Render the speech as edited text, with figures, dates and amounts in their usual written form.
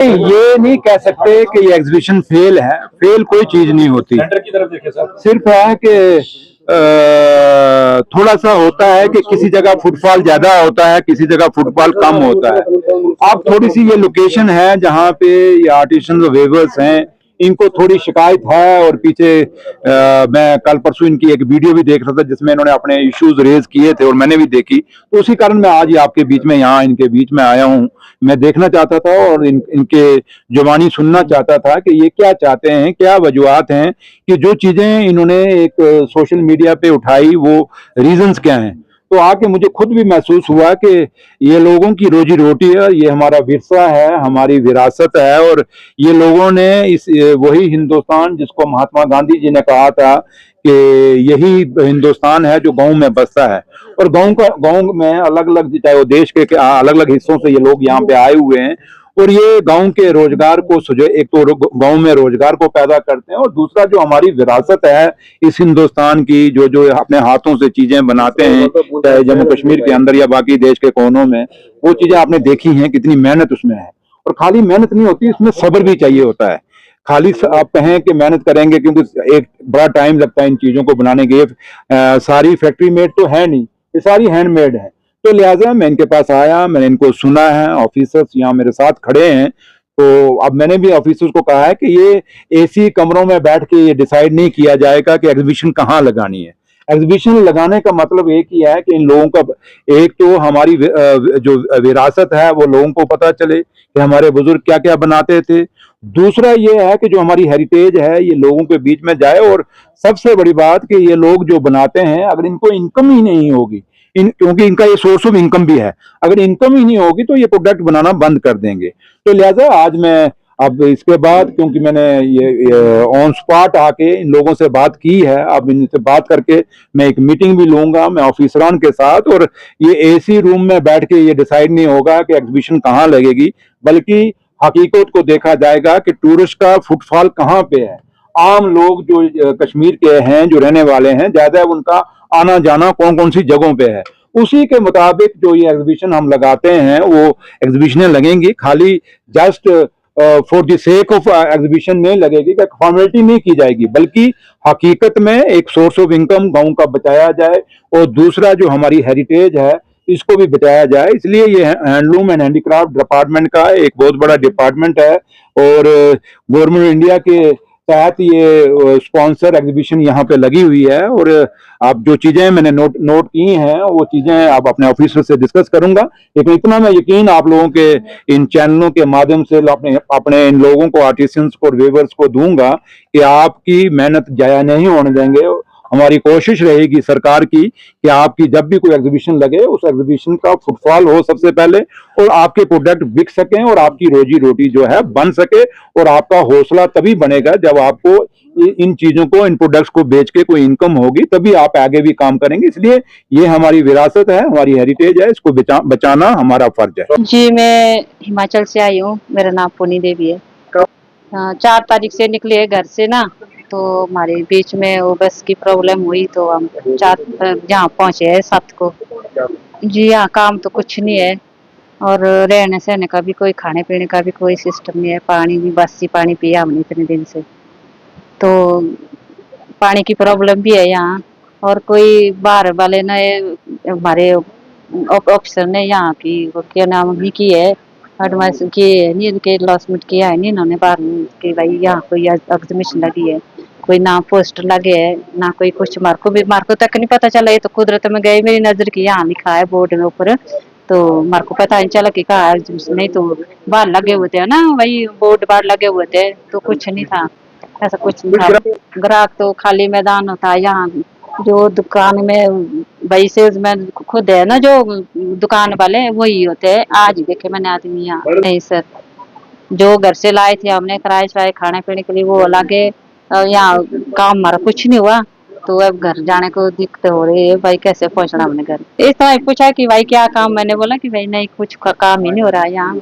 ये नहीं कह सकते कि ये एग्जीबिशन फेल है। फेल कोई चीज नहीं होती। सेंटर की तरफ देखे सर। सिर्फ है कि थोड़ा सा होता है कि किसी जगह फुटफॉल ज्यादा होता है, किसी जगह फुटफॉल कम होता है। अब थोड़ी सी ये लोकेशन है जहाँ पे ये आर्टिसन वेवर्स हैं, इनको थोड़ी शिकायत है। और पीछे मैं कल परसों इनकी एक वीडियो भी देख रहा था जिसमें इन्होंने अपने इश्यूज रेज किए थे और मैंने भी देखी। तो उसी कारण मैं आज ही आपके बीच में यहाँ इनके बीच में आया हूँ। मैं देखना चाहता था और इनके जुबानी सुनना चाहता था कि ये क्या चाहते हैं, क्या वजूहात हैं कि जो चीजें इन्होंने एक सोशल मीडिया पे उठाई वो रीजंस क्या हैं। तो आके मुझे खुद भी महसूस हुआ कि ये लोगों की रोजी रोटी है, ये हमारा विरसा है, हमारी विरासत है। और ये लोगों ने इस वही हिंदुस्तान जिसको महात्मा गांधी जी ने कहा था कि यही हिंदुस्तान है जो गांव में बसता है। और गांव में अलग अलग, चाहे वो देश के अलग अलग हिस्सों से ये लोग यहाँ पे आए हुए हैं और ये गांव के रोजगार को एक तो गांव में रोजगार को पैदा करते हैं और दूसरा जो हमारी विरासत है इस हिंदुस्तान की, जो जो अपने हाथों से चीजें बनाते हैं, चाहे जम्मू कश्मीर के अंदर या बाकी देश के कोनों में, वो चीजें आपने देखी हैं, कितनी मेहनत उसमें है। और खाली मेहनत नहीं होती, इसमें सब्र भी चाहिए होता है। खाली आप कहें कि मेहनत करेंगे, क्योंकि एक बड़ा टाइम लगता है इन चीजों को बनाने के। सारी फैक्ट्री मेड तो है नहीं, ये सारी हैंडमेड है। तो लिहाजा मैं इनके पास आया, मैंने इनको सुना है। ऑफिसर्स यहाँ मेरे साथ खड़े हैं। तो अब मैंने भी ऑफिसर्स को कहा है कि ये एसी कमरों में बैठ के ये डिसाइड नहीं किया जाएगा कि एग्जीबिशन कहाँ लगानी है। एग्जीबिशन लगाने का मतलब एक ही है कि इन लोगों का, एक तो हमारी जो विरासत है वो लोगों को पता चले कि हमारे बुजुर्ग क्या क्या बनाते थे। दूसरा ये है कि जो हमारी हेरिटेज है ये लोगों के बीच में जाए। और सबसे बड़ी बात कि ये लोग जो बनाते हैं, अगर इनको इनकम ही नहीं होगी, क्योंकि इनका ये सोर्स ऑफ इनकम भी है, अगर इनकम ही नहीं होगी तो ये प्रोडक्ट बनाना बंद कर देंगे। तो लिहाजा आज मैं, अब इसके बाद क्योंकि मैंने ये ऑन स्पॉट आके इन लोगों से बात की है, अब इनसे बात करके मैं एक मीटिंग भी लूंगा मैं ऑफिसरान के साथ। और ये एसी रूम में बैठ के ये डिसाइड नहीं होगा कि एग्जीबिशन कहाँ लगेगी, बल्कि हकीकत को देखा जाएगा कि टूरिस्ट का फुटफॉल कहाँ पे है। आम लोग जो कश्मीर के हैं, जो रहने वाले हैं, ज्यादा उनका आना जाना कौन कौन सी जगहों पे है, उसी के मुताबिक जो ये एग्जीबिशन हम लगाते हैं वो एग्जीबिशनें लगेंगी। खाली just for the sake of exhibition नहीं लगेगी, कि फॉर्मेलिटी नहीं की जाएगी, बल्कि हकीकत में एक सोर्स ऑफ इनकम गांव का बचाया जाए और दूसरा जो हमारी हेरिटेज है इसको भी बचाया जाए। इसलिए ये हैंडलूम एंड हैंडीक्राफ्ट डिपार्टमेंट का एक बहुत बड़ा डिपार्टमेंट है और गवर्नमेंट इंडिया के तहत ये स्पॉन्सर एग्जीबिशन यहाँ पे लगी हुई है। और अब जो चीजें मैंने नोट की हैं वो चीजें अब अपने ऑफिसर से डिस्कस करूंगा। लेकिन इतना मैं यकीन आप लोगों के इन चैनलों के माध्यम से अपने इन लोगों को, आर्टिसंस को, वेवर्स को दूंगा कि आपकी मेहनत जाया नहीं होने देंगे। हमारी कोशिश रहेगी सरकार की कि आपकी जब भी कोई एग्जीबिशन लगे उस एग्जीबिशन का फुटफॉल हो सबसे पहले, और आपके प्रोडक्ट बिक सकें और आपकी रोजी रोटी जो है बन सके। और आपका हौसला तभी बनेगा जब आपको इन चीजों को, इन प्रोडक्ट्स को बेच के कोई इनकम होगी, तभी आप आगे भी काम करेंगे। इसलिए ये हमारी विरासत है, हमारी हेरिटेज है, इसको बचाना हमारा फर्ज है। जी, मैं हिमाचल से आई हूँ, मेरा नाम पुनी देवी है। 4 तारीख से निकले घर से ना, तो हमारे बीच में वो बस की प्रॉब्लम हुई, तो हम 4 यहाँ पहुँचे हैं 7 को। जी यहाँ काम तो कुछ नहीं है और रहने सहने का भी कोई, खाने पीने का भी कोई सिस्टम नहीं है। पानी भी बासी पानी पिया हमने इतने दिन से, तो पानी की प्रॉब्लम भी है यहाँ। और कोई बाहर वाले ने, हमारे ऑफिसर ने यहाँ की वो क्या नाम भी की है, एडवाइस की है नहीं, इनके लॉसमेंट किया है नहीं इन्होंने बाहर कि भाई यहाँ कोई एग्जीबिशन लगी है, कोई ना पोस्टर लगे है ना कोई कुछ। मार को तक नहीं पता चला। ये तो कुदरत में गई मेरी नजर की, यहाँ लिखा है बोर्ड में ऊपर, तो मार को पता नहीं चला कि कहा एग्जीबिशन। नहीं तो बाहर लगे हुए थे ना, वही बोर्ड बाहर लगे हुए थे, तो कुछ नहीं था, ऐसा कुछ नहीं था। ग्राहक तो खाली मैदान होता है यहाँ। जो दुकान में भाई सेल्स में खुद है ना, जो दुकान वाले वही होते हैं। आज देखे मैंने आदमी यहाँ नहीं सर, जो घर से लाए थे हमने किराए शराए खाने पीने के लिए वो अलग है। यहाँ काम हमारा कुछ नहीं हुआ, तो अब घर जाने को दिक्कत हो रही है भाई, कैसे पहुंचना हमने घर। इस तरह पूछा कि भाई क्या काम, मैंने बोला कि भाई नहीं कुछ काम ही नहीं हो रहा है यहाँ।